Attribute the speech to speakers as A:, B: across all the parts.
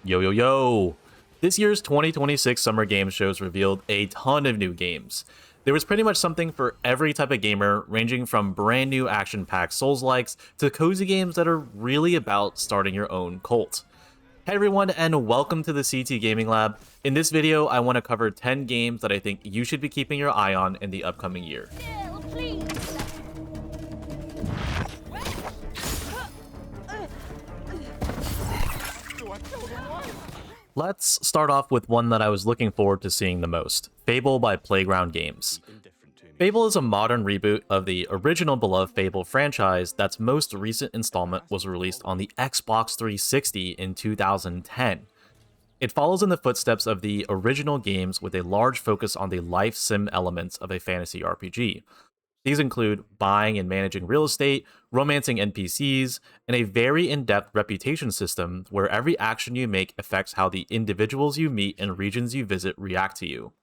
A: Yo, yo, yo! This year's 2026 Summer Games shows revealed a ton of new games. There was pretty much something for every type of gamer, ranging from brand new action-packed Souls-likes to cozy games that are really about starting your own cult. Hey everyone, and welcome to the CT Gaming Lab. In this video, I want to cover 10 games that I think you should be keeping your eye on in the upcoming year. Let's start off with one that I was looking forward to seeing the most, Fable by Playground Games. Fable is a modern reboot of the original beloved Fable franchise that's most recent installment was released on the Xbox 360 in 2010. It follows in the footsteps of the original games with a large focus on the life sim elements of a fantasy RPG. These include buying and managing real estate, romancing NPCs, and a very in-depth reputation system where every action you make affects how the individuals you meet and regions you visit react to you.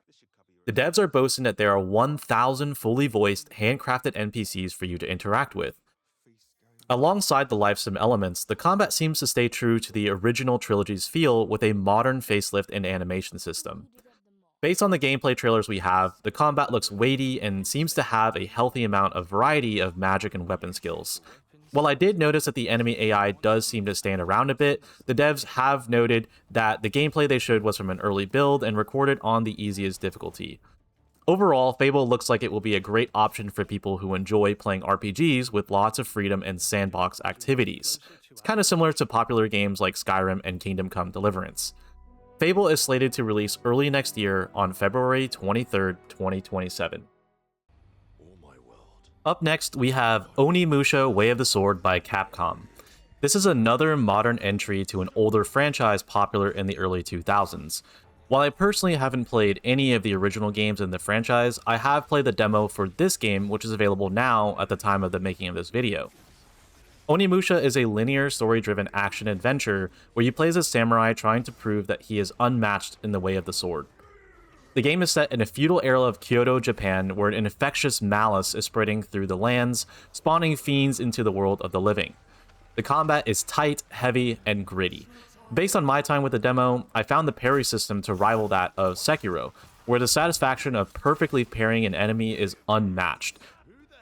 A: The devs are boasting that there are 1,000 fully voiced, handcrafted NPCs for you to interact with. Alongside the life sim elements, the combat seems to stay true to the original trilogy's feel with a modern facelift and animation system. Based on the gameplay trailers we have, the combat looks weighty and seems to have a healthy amount of variety of magic and weapon skills. While I did notice that the enemy AI does seem to stand around a bit, the devs have noted that the gameplay they showed was from an early build and recorded on the easiest difficulty. Overall, Fable looks like it will be a great option for people who enjoy playing RPGs with lots of freedom and sandbox activities. It's kind of similar to popular games like Skyrim and Kingdom Come Deliverance. Fable is slated to release early next year on February 23rd, 2027. Up next, we have Onimusha Way of the Sword by Capcom. This is another modern entry to an older franchise popular in the early 2000s. While I personally haven't played any of the original games in the franchise, I have played the demo for this game, which is available now at the time of the making of this video. Onimusha is a linear, story-driven action-adventure where you play as a samurai trying to prove that he is unmatched in the way of the sword. The game is set in a feudal era of Kyoto, Japan, where an infectious malice is spreading through the lands, spawning fiends into the world of the living. The combat is tight, heavy, and gritty. Based on my time with the demo, I found the parry system to rival that of Sekiro, where the satisfaction of perfectly parrying an enemy is unmatched.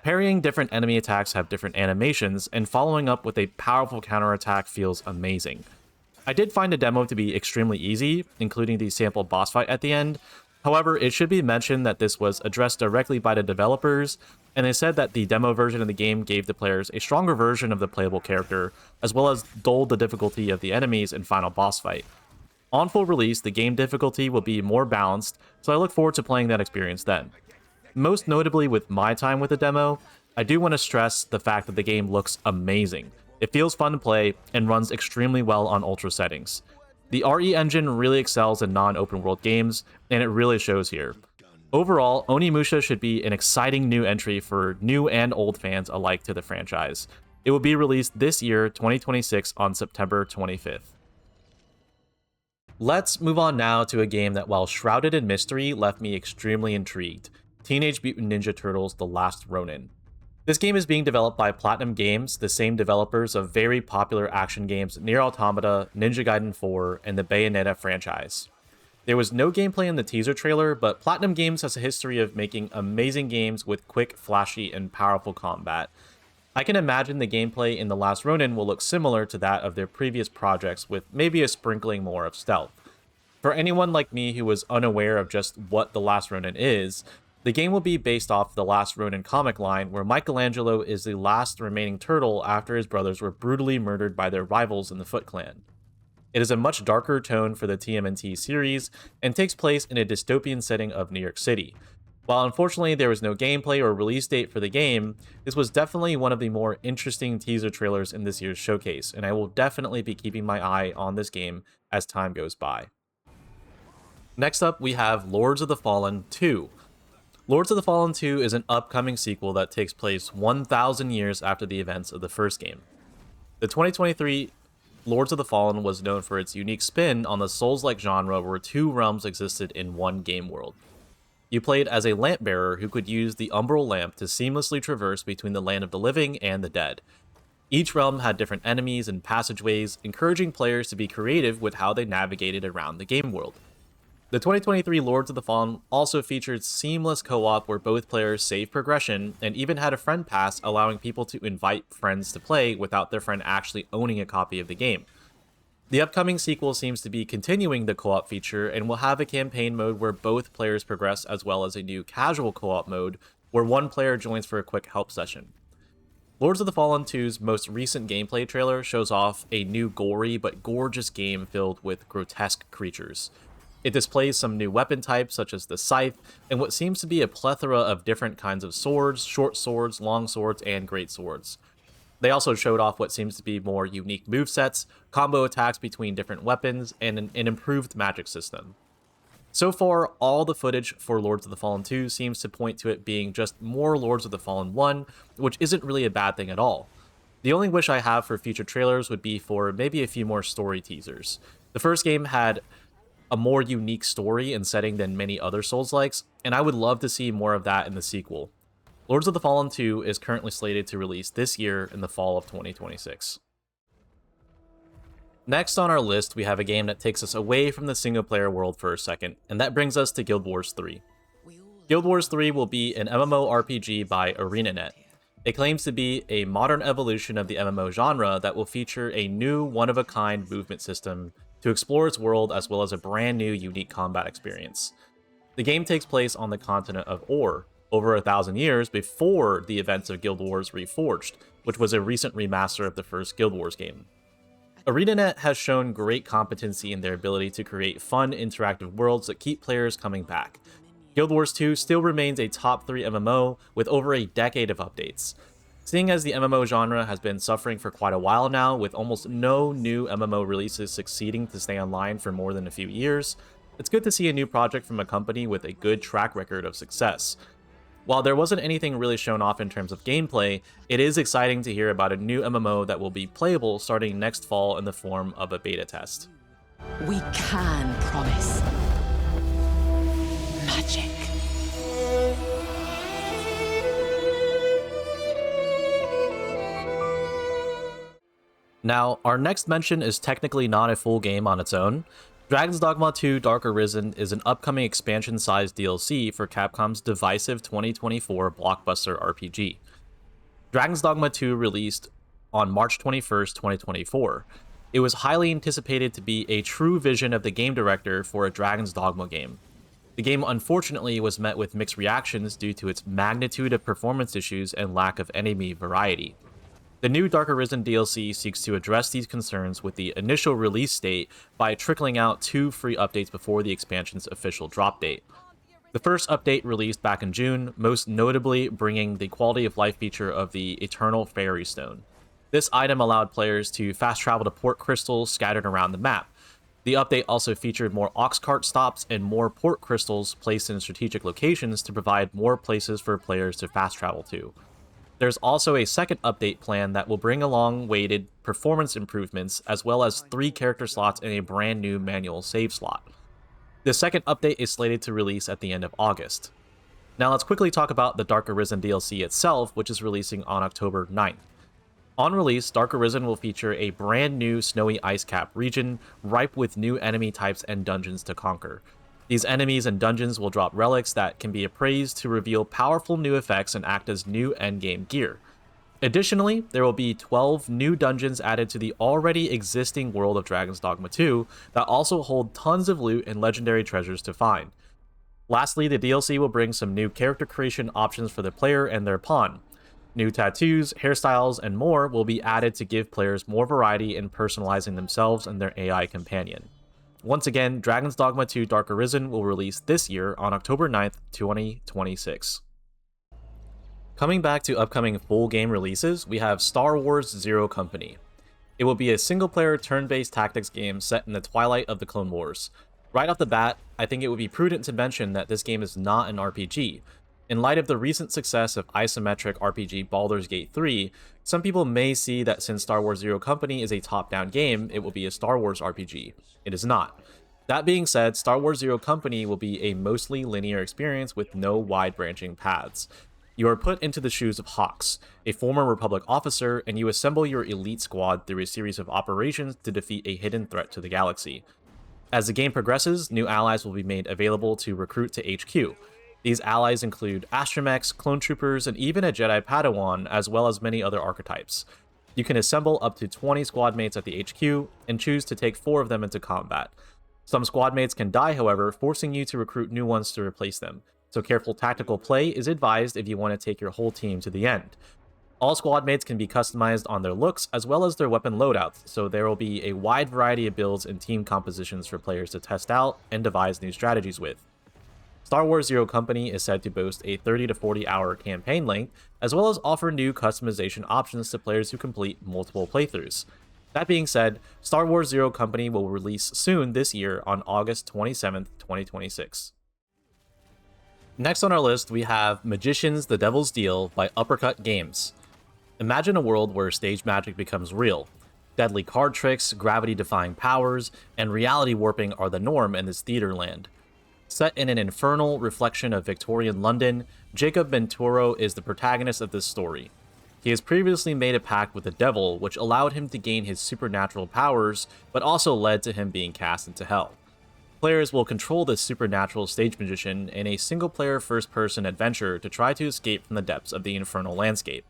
A: Parrying different enemy attacks have different animations, and following up with a powerful counterattack feels amazing. I did find the demo to be extremely easy, including the sample boss fight at the end. However, it should be mentioned that this was addressed directly by the developers, and they said that the demo version of the game gave the players a stronger version of the playable character, as well as dulled the difficulty of the enemies in final boss fight. On full release, the game difficulty will be more balanced, so I look forward to playing that experience then. Most notably with my time with the demo, I do want to stress the fact that the game looks amazing. It feels fun to play and runs extremely well on ultra settings. The RE engine really excels in non-open world games, and it really shows here. Overall, Onimusha should be an exciting new entry for new and old fans alike to the franchise. It will be released this year, 2026, on September 25th. Let's move on now to a game that, while shrouded in mystery, left me extremely intrigued. Teenage Mutant Ninja Turtles: The Last Ronin. This game is being developed by Platinum Games, the same developers of very popular action games Nier Automata, Ninja Gaiden 4, and the Bayonetta franchise. There was no gameplay in the teaser trailer, but Platinum Games has a history of making amazing games with quick, flashy, and powerful combat. I can imagine the gameplay in The Last Ronin will look similar to that of their previous projects, with maybe a sprinkling more of stealth. For anyone like me who was unaware of just what The Last Ronin is, the game will be based off the Last Ronin comic line, where Michelangelo is the last remaining turtle after his brothers were brutally murdered by their rivals in the Foot Clan. It is a much darker tone for the TMNT series, and takes place in a dystopian setting of New York City. While unfortunately there was no gameplay or release date for the game, this was definitely one of the more interesting teaser trailers in this year's showcase, and I will definitely be keeping my eye on this game as time goes by. Next up, we have Lords of the Fallen 2. Lords of the Fallen 2 is an upcoming sequel that takes place 1,000 years after the events of the first game. The 2023 Lords of the Fallen was known for its unique spin on the Souls-like genre where two realms existed in one game world. You played as a lamp bearer who could use the umbral lamp to seamlessly traverse between the land of the living and the dead. Each realm had different enemies and passageways, encouraging players to be creative with how they navigated around the game world. The 2023 Lords of the Fallen also featured seamless co-op where both players save progression, and even had a friend pass allowing people to invite friends to play without their friend actually owning a copy of the game. The upcoming sequel seems to be continuing the co-op feature and will have a campaign mode where both players progress, as well as a new casual co-op mode where one player joins for a quick help session. Lords of the Fallen 2's most recent gameplay trailer shows off a new gory but gorgeous game filled with grotesque creatures. It displays some new weapon types such as the scythe, and what seems to be a plethora of different kinds of swords, short swords, long swords, and great swords. They also showed off what seems to be more unique movesets, combo attacks between different weapons, and an improved magic system. So far, all the footage for Lords of the Fallen 2 seems to point to it being just more Lords of the Fallen 1, which isn't really a bad thing at all. The only wish I have for future trailers would be for maybe a few more story teasers. The first game had a more unique story and setting than many other Souls-likes, and I would love to see more of that in the sequel. Lords of the Fallen 2 is currently slated to release this year in the fall of 2026. Next on our list, we have a game that takes us away from the single-player world for a second, and that brings us to Guild Wars 3. Guild Wars 3 will be an MMORPG by ArenaNet. It claims to be a modern evolution of the MMO genre that will feature a new one-of-a-kind movement system to explore its world, as well as a brand new unique combat experience. The game takes place on the continent of Or, over 1,000 years before the events of Guild Wars Reforged, which was a recent remaster of the first Guild Wars game. ArenaNet has shown great competency in their ability to create fun, interactive worlds that keep players coming back. Guild Wars 2 still remains a top 3 MMO with over a decade of updates. Seeing as the MMO genre has been suffering for quite a while now, with almost no new MMO releases succeeding to stay online for more than a few years, it's good to see a new project from a company with a good track record of success. While there wasn't anything really shown off in terms of gameplay, it is exciting to hear about a new MMO that will be playable starting next fall in the form of a beta test.
B: We can promise magic.
A: Now, our next mention is technically not a full game on its own. Dragon's Dogma 2 Dark Arisen is an upcoming expansion-sized DLC for Capcom's divisive 2024 blockbuster RPG. Dragon's Dogma 2 released on March 21st, 2024. It was highly anticipated to be a true vision of the game director for a Dragon's Dogma game. The game unfortunately was met with mixed reactions due to its magnitude of performance issues and lack of enemy variety. The new Dark Arisen DLC seeks to address these concerns with the initial release date by trickling out 2 free updates before the expansion's official drop date. The first update released back in June, most notably bringing the quality of life feature of the Eternal Fairy Stone. This item allowed players to fast travel to port crystals scattered around the map. The update also featured more ox cart stops and more port crystals placed in strategic locations to provide more places for players to fast travel to. There's also a second update plan that will bring along weighted performance improvements, as well as 3 character slots and a brand new manual save slot. The second update is slated to release at the end of August. Now let's quickly talk about the Dark Arisen DLC itself, which is releasing on October 9th. On release, Dark Arisen will feature a brand new snowy ice cap region, ripe with new enemy types and dungeons to conquer. These enemies and dungeons will drop relics that can be appraised to reveal powerful new effects and act as new endgame gear. Additionally, there will be 12 new dungeons added to the already existing world of Dragon's Dogma 2 that also hold tons of loot and legendary treasures to find. Lastly, the DLC will bring some new character creation options for the player and their pawn. New tattoos, hairstyles, and more will be added to give players more variety in personalizing themselves and their AI companion. Once again, Dragon's Dogma 2 Dark Arisen will release this year on October 9th, 2026. Coming back to upcoming full game releases, we have Star Wars Zero Company. It will be a single-player turn-based tactics game set in the twilight of the Clone Wars. Right off the bat, I think it would be prudent to mention that this game is not an RPG. In light of the recent success of isometric RPG Baldur's Gate 3, some people may see that since Star Wars Zero Company is a top-down game, it will be a Star Wars RPG. It is not. That being said, Star Wars Zero Company will be a mostly linear experience with no wide-branching paths. You are put into the shoes of Hawks, a former Republic officer, and you assemble your elite squad through a series of operations to defeat a hidden threat to the galaxy. As the game progresses, new allies will be made available to recruit to HQ. These allies include astromechs, clone troopers, and even a Jedi Padawan, as well as many other archetypes. You can assemble up to 20 squad mates at the HQ, and choose to take 4 of them into combat. Some squad mates can die, however, forcing you to recruit new ones to replace them, so careful tactical play is advised if you want to take your whole team to the end. All squad mates can be customized on their looks as well as their weapon loadouts, so there will be a wide variety of builds and team compositions for players to test out and devise new strategies with. Star Wars Zero Company is said to boast a 30 to 40 hour campaign length, as well as offer new customization options to players who complete multiple playthroughs. That being said, Star Wars Zero Company will release soon this year on August 27th, 2026. Next on our list, we have Magicians: The Devil's Deal by Uppercut Games. Imagine a world where stage magic becomes real. Deadly card tricks, gravity-defying powers, and reality warping are the norm in this theater land. Set in an infernal reflection of Victorian London, Jacob Benturo is the protagonist of this story. He has previously made a pact with the devil, which allowed him to gain his supernatural powers, but also led to him being cast into hell. Players will control this supernatural stage magician in a single-player first-person adventure to try to escape from the depths of the infernal landscape.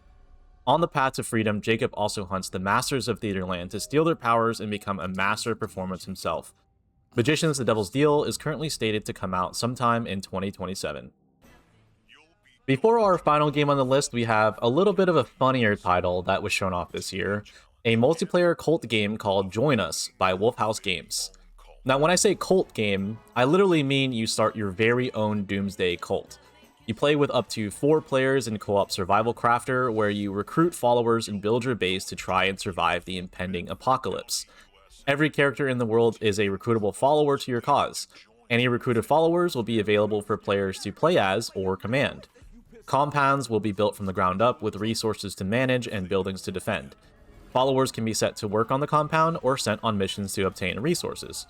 A: On the path to freedom, Jacob also hunts the masters of Theaterland to steal their powers and become a master of performance himself. Magicians: The Devil's Deal is currently stated to come out sometime in 2027. Before our final game on the list, we have a little bit of a funnier title that was shown off this year, a multiplayer cult game called Join Us by Wolfhouse Games. Now, when I say cult game, I literally mean you start your very own Doomsday cult. You play with up to 4 players in co-op survival crafter, where you recruit followers and build your base to try and survive the impending apocalypse. Every character in the world is a recruitable follower to your cause. Any recruited followers will be available for players to play as or command. Compounds will be built from the ground up with resources to manage and buildings to defend. Followers can be set to work on the compound or sent on missions to obtain resources.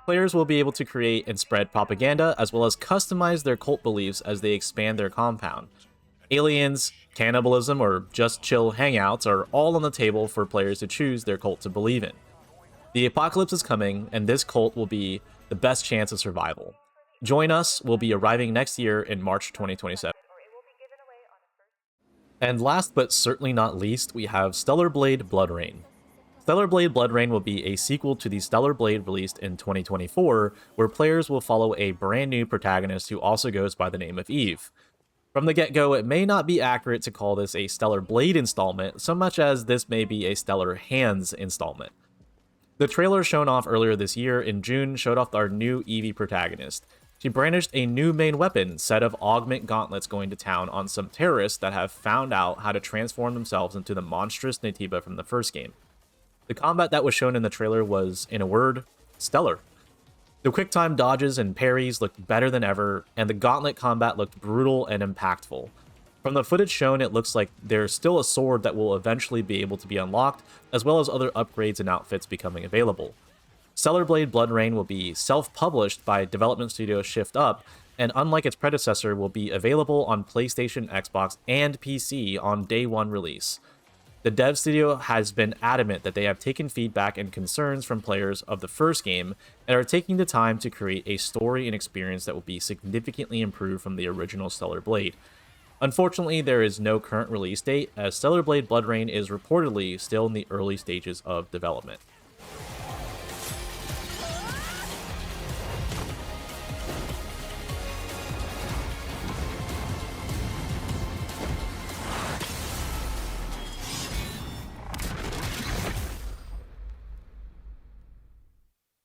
A: Players will be able to create and spread propaganda as well as customize their cult beliefs as they expand their compound. Aliens, cannibalism, or just chill hangouts are all on the table for players to choose their cult to believe in. The apocalypse is coming, and this cult will be the best chance of survival. Join Us will be arriving next year in March 2027. And last but certainly not least, we have Stellar Blade BloodRayne. Stellar Blade BloodRayne will be a sequel to the Stellar Blade released in 2024, where players will follow a brand new protagonist who also goes by the name of Eve. From the get-go, it may not be accurate to call this a Stellar Blade installment, so much as this may be a Stellar Hands installment. The trailer shown off earlier this year in June showed off our new Eevee protagonist. She brandished a new main weapon, set of augment gauntlets going to town on some terrorists that have found out how to transform themselves into the monstrous Naytiba from the first game. The combat that was shown in the trailer was, in a word, stellar. The quick-time dodges and parries looked better than ever, and the gauntlet combat looked brutal and impactful. From the footage shown, it looks like there's still a sword that will eventually be able to be unlocked, as well as other upgrades and outfits becoming available. Stellar Blade BloodRayne will be self-published by development studio Shift Up, and unlike its predecessor, will be available on PlayStation, Xbox, and PC on day 1 release. The dev studio has been adamant that they have taken feedback and concerns from players of the first game and are taking the time to create a story and experience that will be significantly improved from the original Stellar Blade. Unfortunately, there is no current release date, as Stellar Blade BloodRayne is reportedly still in the early stages of development.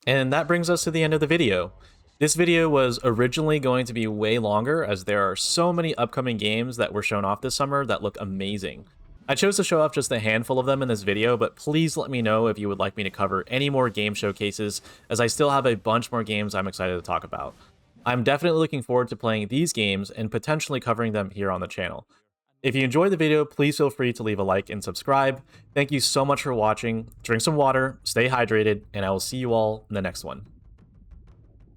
A: And that brings us to the end of the video. This video was originally going to be way longer, as there are so many upcoming games that were shown off this summer that look amazing. I chose to show off just a handful of them in this video, but please let me know if you would like me to cover any more game showcases, as I still have a bunch more games I'm excited to talk about. I'm definitely looking forward to playing these games and potentially covering them here on the channel. If you enjoyed the video, please feel free to leave a like and subscribe. Thank you so much for watching. Drink some water, stay hydrated, and I will see you all in the next one.